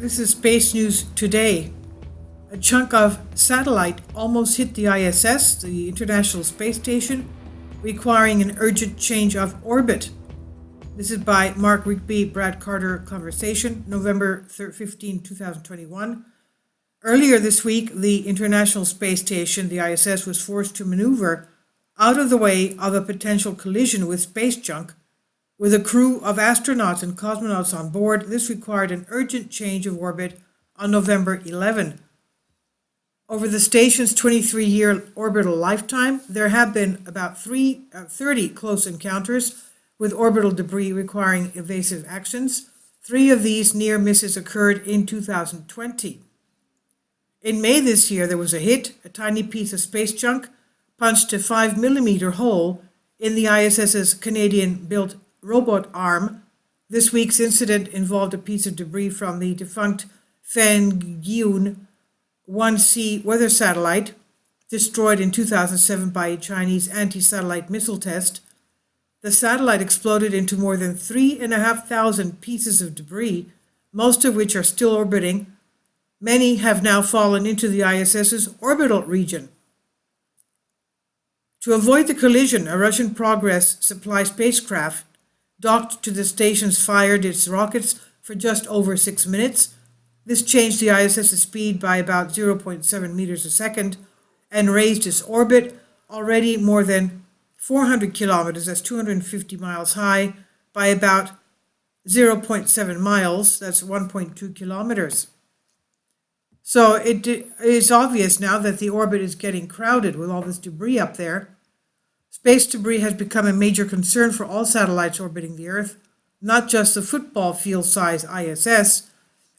This is Space News Today. A chunk of satellite almost hit the ISS, the International Space Station, requiring an urgent change of orbit. This is by Mark Rigby, Brad Carter Conversation, November 15, 2021. Earlier this week, the International Space Station, the ISS, was forced to maneuver out of the way of a potential collision with space junk. With a crew of astronauts and cosmonauts on board, this required an urgent change of orbit on November 11. Over the station's 23-year orbital lifetime, there have been about 30 close encounters with orbital debris requiring evasive actions. 3 of these near misses occurred in 2020. In May this year, there was a hit. A tiny piece of space junk punched a 5mm hole in the ISS's Canadian-built robot arm. This week's incident involved a piece of debris from the defunct Fangyun 1C weather satellite, destroyed in 2007 by a Chinese anti-satellite missile test. The satellite exploded into more than 3,500 pieces of debris, most of which are still orbiting. Many have now fallen into the ISS's orbital region. To avoid the collision, a Russian Progress supply spacecraft docked to the station's fired its rockets for just over 6 minutes. This changed the ISS's speed by about 0.7 meters a second and raised its orbit, already more than 400 kilometers, that's 250 miles high, by about 0.7 miles, that's 1.2 kilometers. So it is obvious now that the orbit is getting crowded with all this debris up there. Space debris has become a major concern for all satellites orbiting the Earth, not just the football field-size ISS,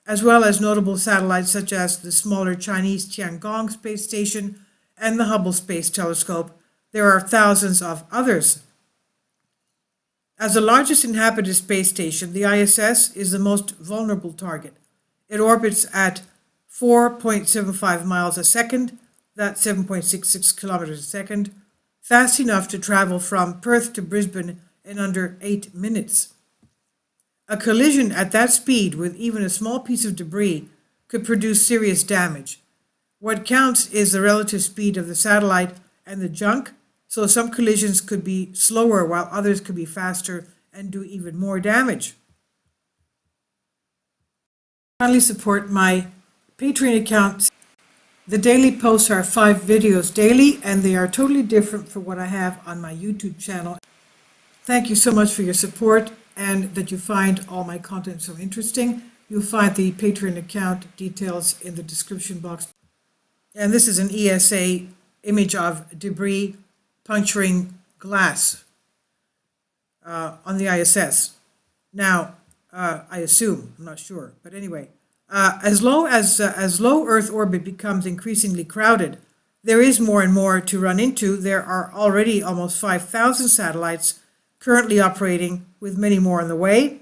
as well as notable satellites such as the smaller Chinese Tiangong space station and the Hubble Space Telescope. There are thousands of others. As the largest inhabited space station, the ISS is the most vulnerable target. It orbits at 4.75 miles a second, that's 7.66 kilometers a second, fast enough to travel from Perth to Brisbane in under 8 minutes. A collision at that speed with even a small piece of debris could produce serious damage. What counts is the relative speed of the satellite and the junk, so some collisions could be slower while others could be faster and do even more damage. Kindly support my Patreon account. The daily posts are 5 videos daily, and they are totally different from what I have on my YouTube channel. Thank you so much for your support and that you find all my content so interesting. You'll find the Patreon account details in the description box. And this is an ESA image of debris puncturing glass on the ISS. Now, I assume, I'm not sure, but anyway. As low Earth orbit becomes increasingly crowded, there is more and more to run into. There are already almost 5,000 satellites currently operating, with many more on the way.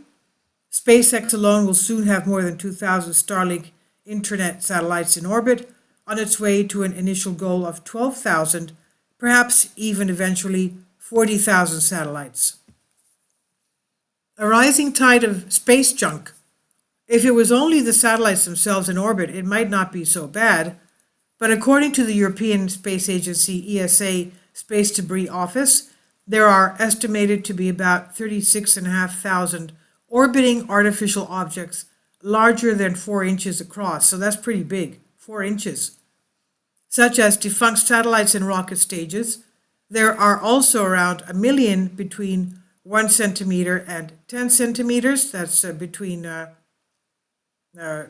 SpaceX alone will soon have more than 2,000 Starlink internet satellites in orbit, on its way to an initial goal of 12,000, perhaps even eventually 40,000 satellites. A rising tide of space junk. If it was only the satellites themselves in orbit, it might not be so bad, but according to the European Space Agency ESA Space Debris Office, there are estimated to be about 36,500 orbiting artificial objects larger than 4 inches across, so that's pretty big, 4 inches, such as defunct satellites in rocket stages. There are also around 1 million between 1 centimeter and 10 centimeters, that's between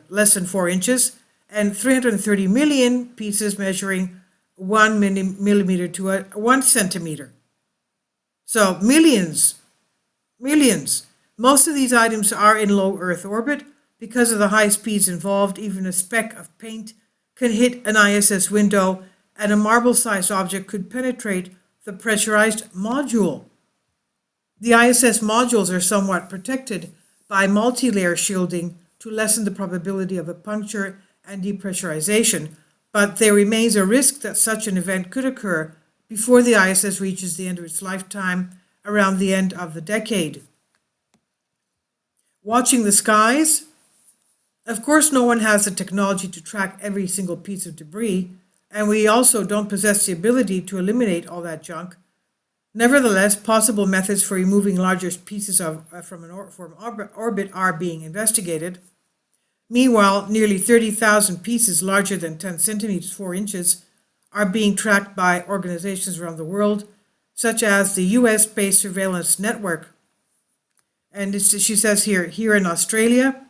less than 4 inches, and 330 million pieces measuring 1 millimeter to 1 centimeter. So millions. Most of these items are in low Earth orbit. Because of the high speeds involved, even a speck of paint can hit an ISS window, and a marble-sized object could penetrate the pressurized module. The ISS modules are somewhat protected by multi-layer shielding to lessen the probability of a puncture and depressurization, but there remains a risk that such an event could occur before the ISS reaches the end of its lifetime, around the end of the decade. Watching the skies. Of course, no one has the technology to track every single piece of debris, and we also don't possess the ability to eliminate all that junk. Nevertheless, possible methods for removing larger pieces from orbit are being investigated. Meanwhile, nearly 30,000 pieces larger than 10 centimeters, 4 inches, are being tracked by organizations around the world, such as the US Space Surveillance Network. And she says here in Australia,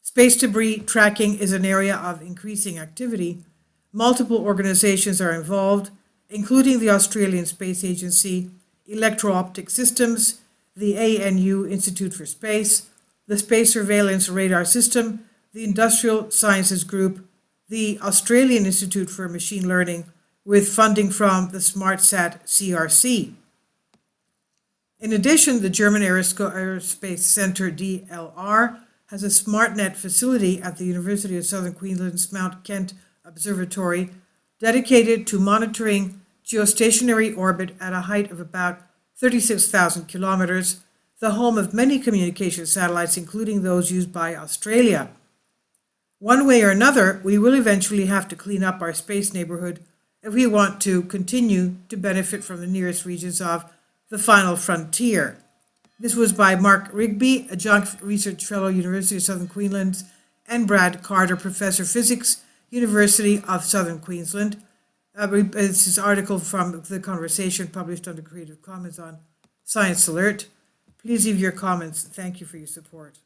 space debris tracking is an area of increasing activity. Multiple organizations are involved, including the Australian Space Agency, Electro-Optic Systems, the ANU Institute for Space, the Space Surveillance Radar System, the Industrial Sciences Group, the Australian Institute for Machine Learning, with funding from the SmartSat CRC. In addition, the German Aerospace Centre DLR has a SmartNet facility at the University of Southern Queensland's Mount Kent Observatory dedicated to monitoring geostationary orbit at a height of about 36,000 kilometers, the home of many communication satellites, including those used by Australia. One way or another, we will eventually have to clean up our space neighborhood if we want to continue to benefit from the nearest regions of the final frontier. This was by Mark Rigby, adjunct research fellow, University of Southern Queensland, and Brad Carter, professor physics, University of Southern Queensland. This is an article from The Conversation published under Creative Commons on Science Alert. Please leave your comments. Thank you for your support.